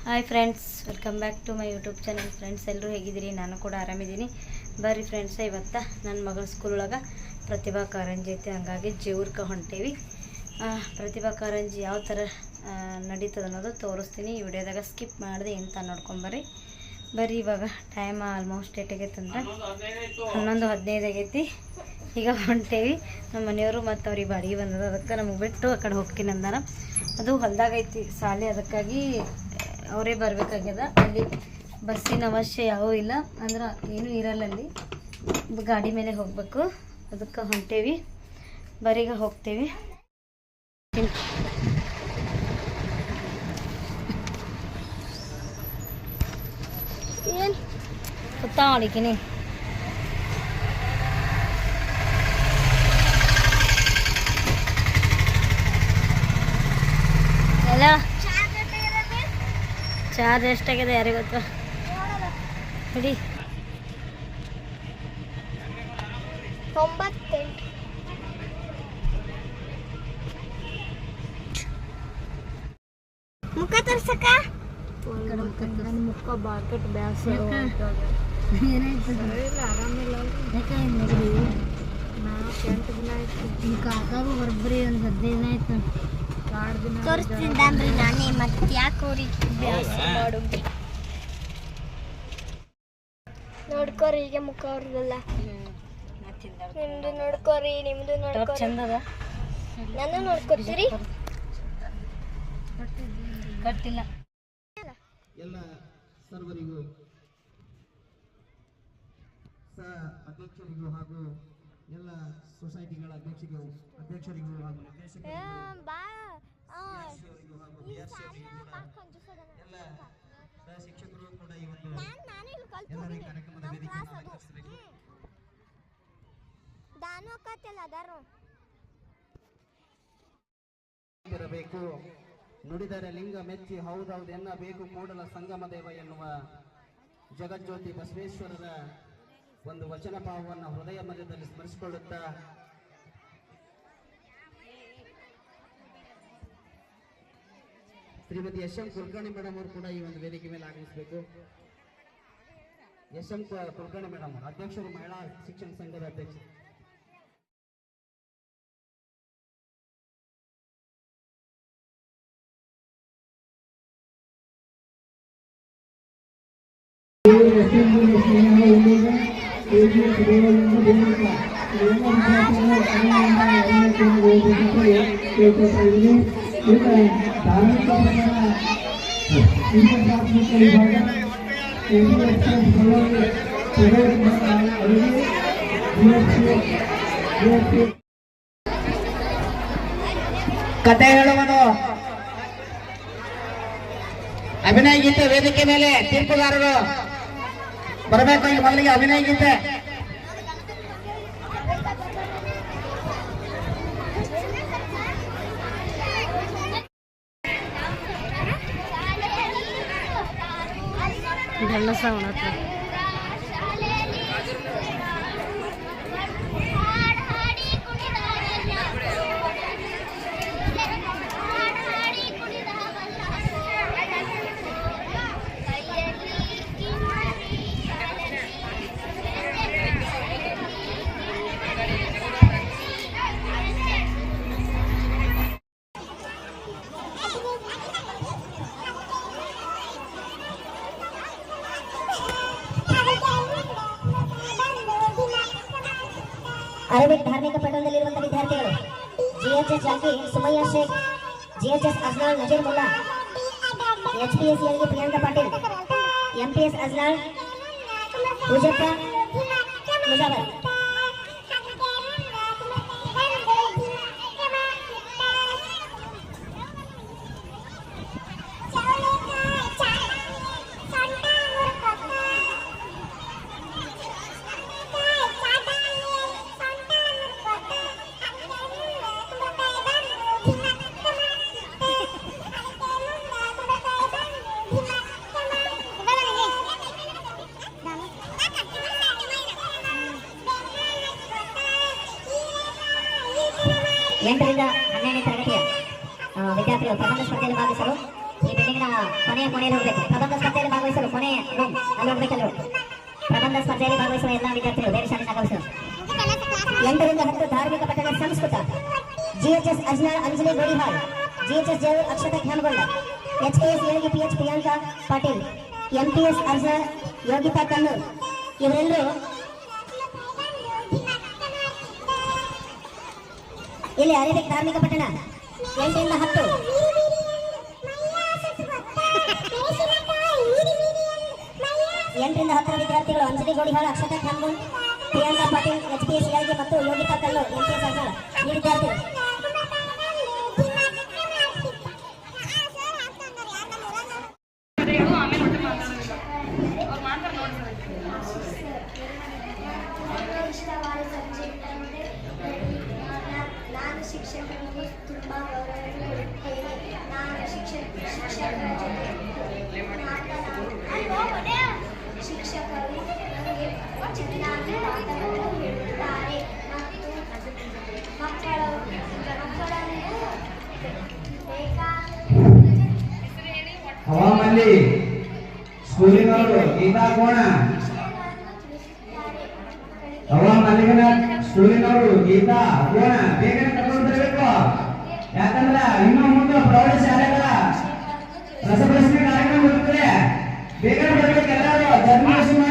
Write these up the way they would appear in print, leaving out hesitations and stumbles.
Hi friends, welcome back to my YouTube channel. Friends, ಎಲ್ಲರೂ ಹೇಗಿದ್ದೀರಿ? ನಾನು ಕೂಡ ಆರಾಮಿದ್ದೀನಿ. ಬರ್ರಿ ಫ್ರೆಂಡ್ಸ್, ಇವತ್ತು ನನ್ನ ಮಗಳ ಸ್ಕೂಲೊಳಗೆ ಪ್ರತಿಭಾ ಕಾರಂಜಿ ಐತಿ. ಹಂಗಾಗಿ ಜೇವ್ರಕ್ಕೆ ಹೊಂಟೇವಿ. ಪ್ರತಿಭಾ ಕಾರಂಜಿ ಯಾವ ಥರ ನಡೀತದೆ ಅನ್ನೋದು ತೋರಿಸ್ತೀನಿ ಈ ವಿಡಿಯೋದಾಗ. ಸ್ಕಿಪ್ ಮಾಡಿದೆ ಎಂತ ನೋಡ್ಕೊಂಬರ್ರಿ. ಬರ್ರಿ, ಇವಾಗ ಟೈಮ್ ಆಲ್ಮೋಸ್ಟ್ ಏಟಾಗೈತೆ ಅಂದ್ರೆ 11:15 ಆಗೈತಿ. ಈಗ ಹೊಂಟೇವಿ. ನಮ್ಮ ಮನೆಯವರು ಮತ್ತು ಅವ್ರಿಗೆ ಬಾಡಿಗೆ ಬಂದದ, ಅದಕ್ಕೆ ನಮಗೆ ಬಿಟ್ಟು ಆ ಕಡೆ ಹೋಗ್ತೀನಿ ಅಂದಾರ. ಅದು ಹೊಲ್ದಾಗೈತಿ ಶಾಲೆ, ಅದಕ್ಕಾಗಿ ಅವರೇ ಬರಬೇಕಾಗ್ಯದ. ಅಲ್ಲಿ ಬಸ್ಸಿನ ಅವಶ್ಯ ಯಾವೂ ಇಲ್ಲ, ಅಂದ್ರೆ ಏನೂ ಇರಲ್ಲ. ಅಲ್ಲಿ ಗಾಡಿ ಮೇಲೆ ಹೋಗಬೇಕು, ಅದಕ್ಕೆ ಹೊಂಟೇವಿ. ಬರೀಗ ಹೋಗ್ತೇವಿ. ಏನು ಸುತ್ತ ಮಾಡಿದ್ದೀನಿ. ಎಲ್ಲ ಚಾರ್ಜ್ ಎಷ್ಟಾಗಿದೆ ಯಾರಿಗೆ ಗೊತ್ತು. ಬಿಡಿ, 98. ಮುಖ ತೋರ್ಸಕ್ಕ ಮುಖ ಬಾಕೆಟ್ ಬ್ಯಾಸ್ ಏನಾಯ್ತು? ಆರಾಮಿಲ್ಲ. ಕಾಕಾಗೂ ಬರ್ಬ್ರಿ ಒಂದು 15 ದಿನ ಆಯ್ತು. ತೋರಿಸ್ತಿದ್ದಾನ್ರಿ ನಾನೇ. ಮತ್ತೆ ಯಾಕೆ ಅವ್ರಿಗೆ ಬ್ಯಾಸ್ ಮಾಡೋದು? ನೋಡ್ಕೋರಿ, ಈಗ ಮುಖ ಅವ್ರದಲ್ಲ. ನಿಮ್ದು ನೋಡ್ಕೋರಿ, ನಿಮ್ದು ನೋಡ್ಕೋರಿ. ಚಂದದ. ನನ್ನ ನೋಡ್ಕೊತೀರಿ? ಕಟ್ಟಿಲ್ಲ. ಎಲ್ಲ ಸರ್ವರಿಗೂ, ಅಧ್ಯಕ್ಷರಿಗೂ ಹಾಗೂ ಎಲ್ಲ ಸೊಸೈಟಿಗಳ ಅಧ್ಯಕ್ಷರಿಗೂ ಹಾಗೂ ನಿರ್ದೇಶಕರಿಗೂ ಎಲ್ಲ ಶಿಕ್ಷಕರು ಕೂಡ ಈ ಒಂದು ಎಲ್ಲರ ಕಾರ್ಯಕ್ರಮದ ವೇದಿಕೆಯನ್ನು ಇರಬೇಕು. ನುಡಿದರೆ ಲಿಂಗ ಮೆಚ್ಚಿ ಹೌದೌದು ಎನ್ನಬೇಕು ಕೂಡಲ ಸಂಗಮ ದೇವ ಎನ್ನುವ ಜಗಜ್ಯೋತಿ ಬಸವೇಶ್ವರರ ಒಂದು ವಚನ ಭಾವವನ್ನು ಹೃದಯ ಮಧ್ಯದಲ್ಲಿ ಸ್ಮರಿಸಿಕೊಳ್ಳುತ್ತಾ ಶ್ರೀಮತಿ ಎಸ್.ಎಂ. ಕುಲಕರ್ಣಿ ಮೇಡಮ್ ಅವರು ಕೂಡ ಈ ಒಂದು ವೇದಿಕೆ ಮೇಲೆ ಆಗಮಿಸಬೇಕು. ಎಸ್.ಎಂ. ಕುಲಕರ್ಣಿ ಮೇಡಮ್ ಅವರು ಅಧ್ಯಕ್ಷರು, ಮಹಿಳಾ ಶಿಕ್ಷಣ ಸಂಘದ ಅಧ್ಯಕ್ಷರು. ಕತೆ ಹೇಳುವುದು ಅಭಿನಯ ಗೀತೆ ವೇದಿಕೆ ಮೇಲೆ ತೀರ್ಪುಗಾರರು ಬರಬೇಕು. ಈಗ ಮೊದಲಿಗೆ ಅಭಿನಯ ಗೀತೆ. ಅರಬಿಕ್ ಧಾರ್ಮಿಕ ಪಟ್ಟಣದಲ್ಲಿರುವಂತಹ ವಿದ್ಯಾರ್ಥಿಗಳು ಜಿಎಚ್ಎಸ್ ಜಾಕಿ, ಸುಮಯ್ಯ ಶೇಖ್, ಜಿಎಚ್ಎಸ್ ಅಜ್ಲಾಲ್, ನಜೀರ್ ಮುಲ್ಲಾ, ಎಚ್ಪಿಎಸ್ ಗೆ ಪ್ರಿಯಾಂಕಾ ಪಾಟೀಲ್, ಎಂಪಿಎಸ್ ಅಜ್ಲಾಲ್, ಪೂಜಪ್ಪ ಮುಜಾವರ್. ಎಂಟರಿಂದ 12ನೇ ತರಗತಿಯ ವಿದ್ಯಾರ್ಥಿಗಳು ಪ್ರಬಂಧ ಸ್ಪರ್ಧೆಯಲ್ಲಿ ಭಾಗವಹಿಸಲು ಈ ಬಿಲ್ಡಿಂಗ್ನ ಕೊನೆಯಲ್ಲಿ ಹೋಗ್ಬೇಕು. ಪ್ರಬಂಧ ಸ್ಪರ್ಧೆಯಲ್ಲಿ ಭಾಗವಹಿಸಲು ಕೊನೆಯ ರೂಮ್ ಅಲ್ಲಿ ಹೋಗ್ಬೇಕಲ್ಲ. ಪ್ರಬಂಧ ಸ್ಪರ್ಧೆಯಲ್ಲಿ ಭಾಗವಹಿಸುವ ಎಲ್ಲ ವಿದ್ಯಾರ್ಥಿಗಳು ಬೇರೆ ಶಾಲೆಗೆ ಆಗಮಿಸಲು. 8 ರಿಂದ 10 ಧಾರ್ಮಿಕ ಪಠಣ Sanskrit. GHS ಅಜ್ನಾಳ್ Anjali ಗೋಡಿಹಾಳ್, GHS ಜಯೂರ್ Akshata ಖ್ಯಾಮಗೊಂಡ, HKS ಏಳ್ಗಿ PH Priyanka Patil, MTS ಅರ್ಜಾಳ್ Yogita Kannur ಇವರೆಲ್ಲರೂ ಇಲ್ಲಿ ಅರೇಬಿಕ್ ಧಾರ್ಮಿಕ ಪಠಣ 8 ರಿಂದ 10. 8 ರಿಂದ 10 ವಿದ್ಯಾರ್ಥಿಗಳು ಅಂಜಲಿ ಗೋಡಿಹಾಳ್, ಅಕ್ಷತಾ ಖ್ಯಾಮಗೊಂಡ್, ಪ್ರಿಯಾಂಕಾ ಪಾಟೀಲ್, HKS ಏಳ್ಗಿ ಮತ್ತು ಯೋಗಿತಾ ಕನ್ನೂರ್, MTS ಅರ್ಜಾಳ್ ಈ ವಿದ್ಯಾರ್ಥಿಗಳು. ನಾನು ಶಿಕ್ಷಕರಿಗೆ ತುಂಬ ಗೌರವ ಕೊಡುತ್ತೇನೆ. ನಾನು ಶಿಕ್ಷಕರ ಜೊತೆ ಶಿಕ್ಷಕರು ನನಗೆ ಚೆನ್ನಾಗಿ ಪಾಠವನ್ನು ಹೇಳುತ್ತಾರೆ ಮತ್ತು ಮಕ್ಕಳನ್ನು ಹವಾಮಲ್ಲಿ ಸ್ಕೂಲಿನವರು ಗೀತಾ ಕೋಣ, ಹವಾಮಲ್ಲಿನ ಸ್ಕೂಲಿನವರು ಗೀತಾ ಕೋಣ ಬೇಗನೆ ಕರ್ಕೊಂಡು ಬರಬೇಕು. ಯಾಕಂದ್ರೆ ಇನ್ನು ಮುಂದೆ ಪ್ರೌಢಶಾಲೆಗಳ ರಸಪ್ರಶ್ನೆ ಕಾರ್ಯಕ್ರಮ ಬರುತ್ತದೆ. ಬೇಗನೆ ಬರಬೇಕು ಎಲ್ಲರೂ. ಜನ್ಮಾಷ್ಟಮಿ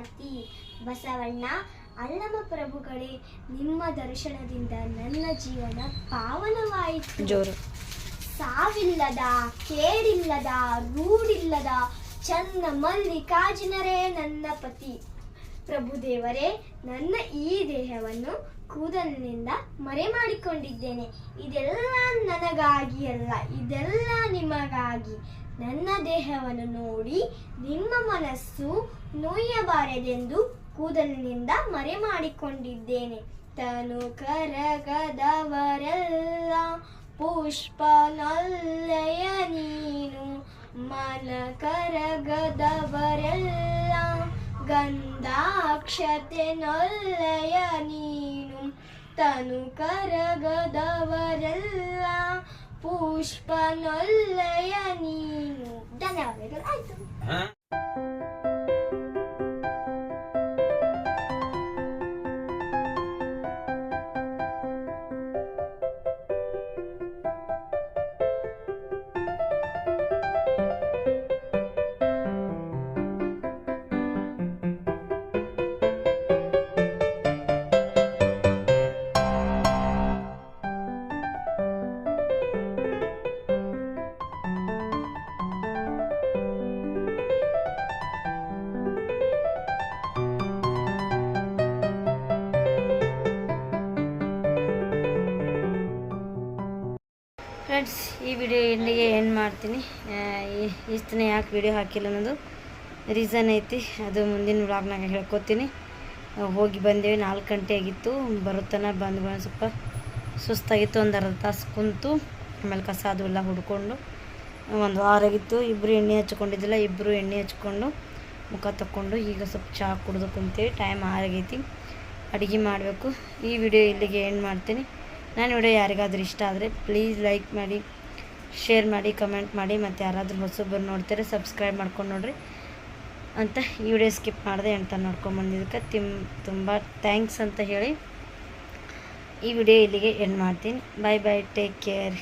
ಪತಿ ಬಸವಣ್ಣ. ಅಲ್ಲಮ ಪ್ರಭುಗಳೇ, ನಿಮ್ಮ ದರ್ಶನದಿಂದ ನನ್ನ ಜೀವನ ಪಾವನವಾಯಿತು. ಜೋರು. ಸಾವಿಲ್ಲದ, ಕೇಡಿಲ್ಲದ, ರೂಢಿಲ್ಲದ ಚನ್ನ ಮಲ್ಲಿಕಾರ್ಜುನರೇ ನನ್ನ ಪತಿ. ಪ್ರಭುದೇವರೇ, ನನ್ನ ಈ ದೇಹವನ್ನು ಕೂದಲಿನಿಂದ ಮರೆ ಮಾಡಿಕೊಂಡಿದ್ದೇನೆ. ಇದೆಲ್ಲ ನನಗಾಗಿ ಅಲ್ಲ, ಇದೆಲ್ಲ ನಿಮಗಾಗಿ. ನನ್ನ ದೇಹವನ್ನು ನೋಡಿ ನಿಮ್ಮ ಮನಸ್ಸು ನೋಯಬಾರದೆಂದು ಕೂದಲಿನಿಂದ ಮರೆ ಮಾಡಿಕೊಂಡಿದ್ದೇನೆ. ತನು ಕರಗದವರೆಲ್ಲ ಪುಷ್ಪನೊಲ್ಲೆಯ ನೀನು, ಮನ ಕರಗದವರೆಲ್ಲ ಗಂಧಾಕ್ಷತೆ ನೊಲ್ಲೆಯ ನೀನು. ತನು ಕರಗದವರೆಲ್ಲ ಪುಷ್ಪನೊಲ್ಲೆಯ ನೀನು. ಧನ್ಯವಾದಗಳು. ಆಯ್ತು. ಫ್ರೆಂಡ್ಸ್, ಈ ವಿಡಿಯೋ ಇಲ್ಲಿಗೆ ಎಂಡ್ ಮಾಡ್ತೀನಿ. ಇಷ್ಟನೇ ಯಾಕೆ ವಿಡಿಯೋ ಹಾಕಿಲ್ಲ ಅನ್ನೋದು ರೀಸನ್ ಐತಿ, ಅದು ಮುಂದಿನ ವ್ಲಾಗ್ನಾಗ ಹೇಳ್ಕೊತೀನಿ. ಹೋಗಿ ಬಂದೇವಿ, 4 ಗಂಟೆ ಆಗಿತ್ತು. ಬರುತ್ತಾನ ಬಂದು ಸ್ವಲ್ಪ ಸುಸ್ತಾಗಿತ್ತು. ಒಂದು ಅರ್ಧ ತಾಸು ಕುಂತು ಆಮೇಲೆ ಕಸ ಅದು ಎಲ್ಲ ಹುಡ್ಕೊಂಡು 1 ವಾರ ಆಗಿತ್ತು. ಇಬ್ಬರು ಎಣ್ಣೆ ಹಚ್ಕೊಂಡಿದ್ದಿಲ್ಲ, ಇಬ್ಬರು ಎಣ್ಣೆ ಹಚ್ಕೊಂಡು ಮುಖ ತಕ್ಕೊಂಡು ಈಗ ಸ್ವಲ್ಪ ಚಹಾ ಕುಡಿದು ಕುಂತೇವಿ. ಟೈಮ್ 6 ಆಗೈತಿ, ಅಡುಗೆ ಮಾಡಬೇಕು. ಈ ವಿಡಿಯೋ ಇಲ್ಲಿಗೆ ಎಂಡ್ ಮಾಡ್ತೀನಿ. ನನ್ನ ವಿಡಿಯೋ ಯಾರಿಗಾದ್ರೂ ಇಷ್ಟ ಆದರೆ ಪ್ಲೀಸ್ ಲೈಕ್ ಮಾಡಿ, ಶೇರ್ ಮಾಡಿ, ಕಮೆಂಟ್ ಮಾಡಿ. ಮತ್ತು ಯಾರಾದರೂ ಹೊಸಬರು ನೋಡ್ತಾರೆ ಸಬ್ಸ್ಕ್ರೈಬ್ ಮಾಡ್ಕೊಂಡು ನೋಡಿರಿ ಅಂತ ಈ ವಿಡಿಯೋ ಸ್ಕಿಪ್ ಮಾಡಿದೆ ಅಂತ ನೋಡ್ಕೊಂಬಂದಿದ್ದಕ್ಕೆ ತುಂಬ ಥ್ಯಾಂಕ್ಸ್ ಅಂತ ಹೇಳಿ ಈ ವಿಡಿಯೋ ಇಲ್ಲಿಗೆ ಎಂಡ್ ಮಾಡ್ತೀನಿ. ಬಾಯ್ ಬಾಯ್, ಟೇಕ್ ಕೇರ್.